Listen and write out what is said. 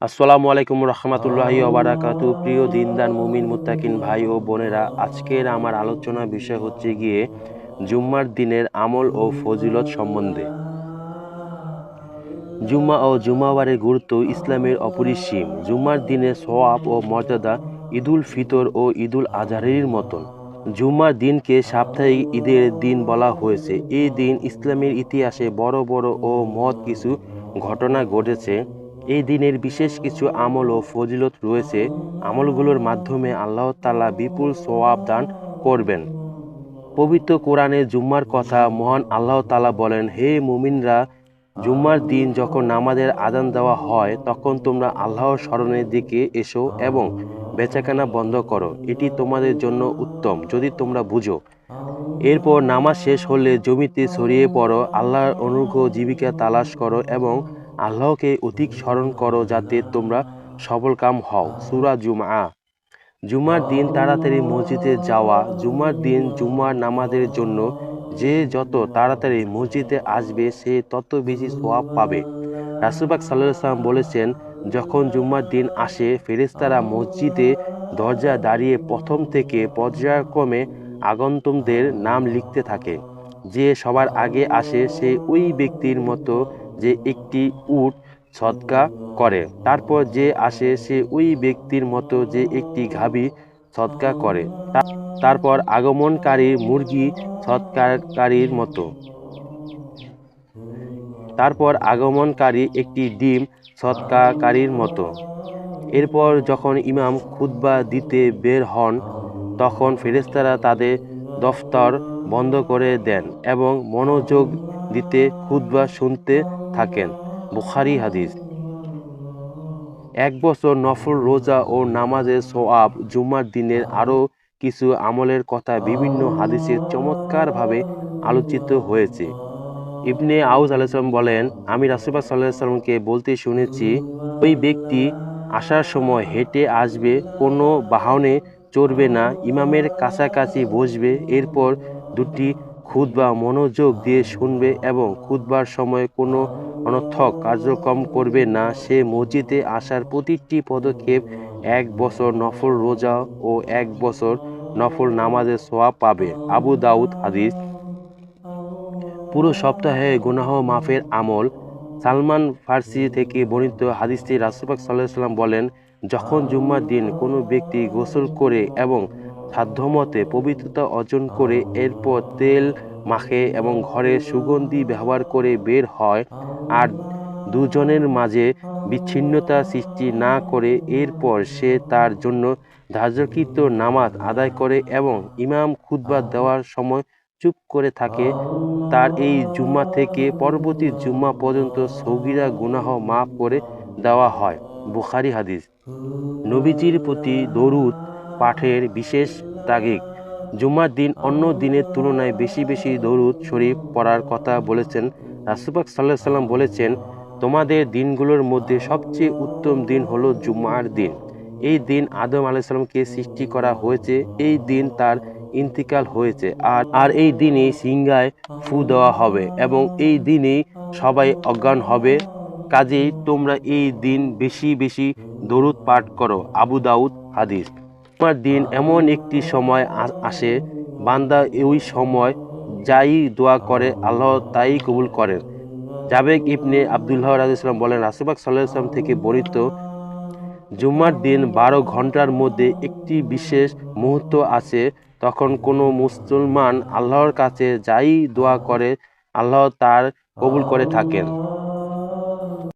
আসসালামু আলাইকুম রহমতুল্লাহি ওয়া বারাকাতু। প্রিয় দিনদার মুমিন মুত্তাকিন ভাই ও বোনেরা, আজকের আমার আলোচনার বিষয় হচ্ছে গিয়ে জুম্মার দিনের আমল ও ফজিলত সম্বন্ধে। জুম্মা ও জুম্মাবারের গুরুত্ব ইসলামের অপরিসীম। জুম্মার দিনের সওয়াব ও মর্যাদা ঈদুল ফিতর ও ঈদুল আজহারের মতন। জুম্মার দিনকে সাপ্তাহিক ঈদের দিন বলা হয়েছে। এই দিন ইসলামের ইতিহাসে বড় বড় ও মহৎ কিছু ঘটনা ঘটেছে। এই দিনের বিশেষ কিছু আমল ও ফজিলত রয়েছে। আমলগুলোর মাধ্যমে আল্লাহ তাআলা বিপুল সওয়াব দান করবেন। পবিত্র কোরআনে জুম্মার কথা মহান আল্লাহ তাআলা বলেন, হে মুমিনরা, জুম্মার দিন যখন নামাজের আযান দেওয়া হয় তখন তোমরা আল্লাহর স্মরণের দিকে এসো এবং বেচাকেনা বন্ধ করো। এটি তোমাদের জন্য উত্তম যদি তোমরা বুঝো। এরপর নামাজ শেষ হলে জমিতে ছড়িয়ে পড়ো, আল্লাহর অনুগ্রহ জীবিকা তালাশ করো এবং আল্লাহকে অধিক স্মরণ করো যাতে তোমরা সফলকাম হও। সূরা জুমআ। জুমার দিন তাড়াতাড়ি মসজিদে যাওয়া। জুমার দিন জুমার নামাজের জন্য যে যত তাড়াতাড়ি মসজিদে আসবে সে তত বেশি সওয়াব পাবে। রাসূল পাক সাল্লাল্লাহু আলাইহি ওয়াসাল্লাম বলেছেন, যখন জুম্মার দিন আসে ফেরেশতারা মসজিদে দরজায় দাঁড়িয়ে প্রথম থেকে পর্যায়ক্রমে আগন্তুকদের নাম লিখতে থাকে। যে সবার আগে আসে সে ওই ব্যক্তির মতো যে একটি উট সদকা করে। তারপর যে আসে সে ওই ব্যক্তির মতো যে একটি গাভী সদকা করে। তারপর আগমনকারী মুরগি সৎকারীর মতো। তারপর আগমনকারী একটি ডিম সৎকারীর মতো। এরপর যখন ইমাম খুতবা দিতে বের হন তখন ফেরেশতারা তাদের দফতর বন্ধ করে দেন এবং মনোযোগ দিতে খুতবা শুনতে থাকেন। বুখারী হাদিস। এক বছর নফল রোজা ও নামাজের সওয়াব। জুমার দিনের আরও কিছু আমলের কথা বিভিন্ন হাদিসে চমৎকারভাবে আলোচিত হয়েছে। ইবনে আউস আলাইহিস সালাম বলেন, আমি রাসূল পাক সাল্লাল্লাহু আলাইহি ওয়াসাল্লামকে বলতে শুনেছি, ওই ব্যক্তি আসার সময় হেঁটে আসবে, কোনো বাহনে চড়বে না, ইমামের কাছাকাছি বসবে, এরপর দুটি খুতবা মনোযোগ দিয়ে শুনবে এবং খুতবার সময় কোনো অনর্থক কার্যক্রম করবে না। সে মসজিদে আসার প্রতিটি পদক্ষেপ ১ বছর নফল রোজা ও ১ বছর নফল নামাজের সওয়াব পাবে। আবু দাউদ হাদিস। পুরো সপ্তাহে গুনাহ মাফের আমল। সালমান ফার্সি থেকে বর্ণিত হাদিসটি রাসূল পাক সাল্লাল্লাহু আলাইহি ওয়াসাল্লাম বলেন, যখন জুম্মার দিন কোনো ব্যক্তি গোসল করে এবং সাধ্যমতে পবিত্রতা অর্জন করে এরপর তেল মাখে এবং ঘরে সুগন্ধি ব্যবহার করে বের হয় আর দুজনের মাঝে বিচ্ছিন্নতা সৃষ্টি না করে এরপর সে তার জন্য ধার্যকৃত নামাজ আদায় করে এবং ইমাম খুতবা দেওয়ার সময় চুপ করে থাকে, তার এই জুম্মা থেকে পরবর্তী জুম্মা পর্যন্ত সগীরা গুনাহ মাফ করে দেওয়া হয়। বুখারী হাদিস। নবীজির প্রতি দরুদ পাঠের বিশেষ তাগিদ। জুম্মার দিন অন্য দিনের তুলনায় বেশি বেশি দরুদ শরীফ পড়ার কথা বলেছেন। রাসূল পাক সাল্লাল্লাহু আলাইহি ওয়াসাল্লাম বলেছেন, তোমাদের দিনগুলোর মধ্যে সবচেয়ে উত্তম দিন হলো জুম্মার দিন। এই দিন আদম আলাইহিস সালামকে সৃষ্টি করা হয়েছে, এই দিন তার ইন্তিকাল হয়েছে আর এই দিনই সিংহায় ফু দেওয়া হবে এবং এই দিনেই সবাই অজ্ঞান হবে। কাজেই তোমরা এই দিন বেশি বেশি দরুদ পাঠ করো। আবু দাউদ হাদিস। জুমার দিন এমন একটি সময় আসে, বান্দা ওই সময় যাই দোয়া করে আল্লাহ তাই কবুল করেন। জাবের ইবনে আব্দুল্লাহ রাদিয়াল্লাহু আনহু বলেন, রাসূল পাক সাল্লাল্লাহু আলাইহি ওয়াসাল্লাম থেকে বর্ণিত, জুম্মার দিন ১২ ঘন্টার মধ্যে একটি বিশেষ মুহূর্ত আছে, তখন কোনো মুসলমান আল্লাহর কাছে যাই দোয়া করে আল্লাহ তার কবুল করে থাকেন।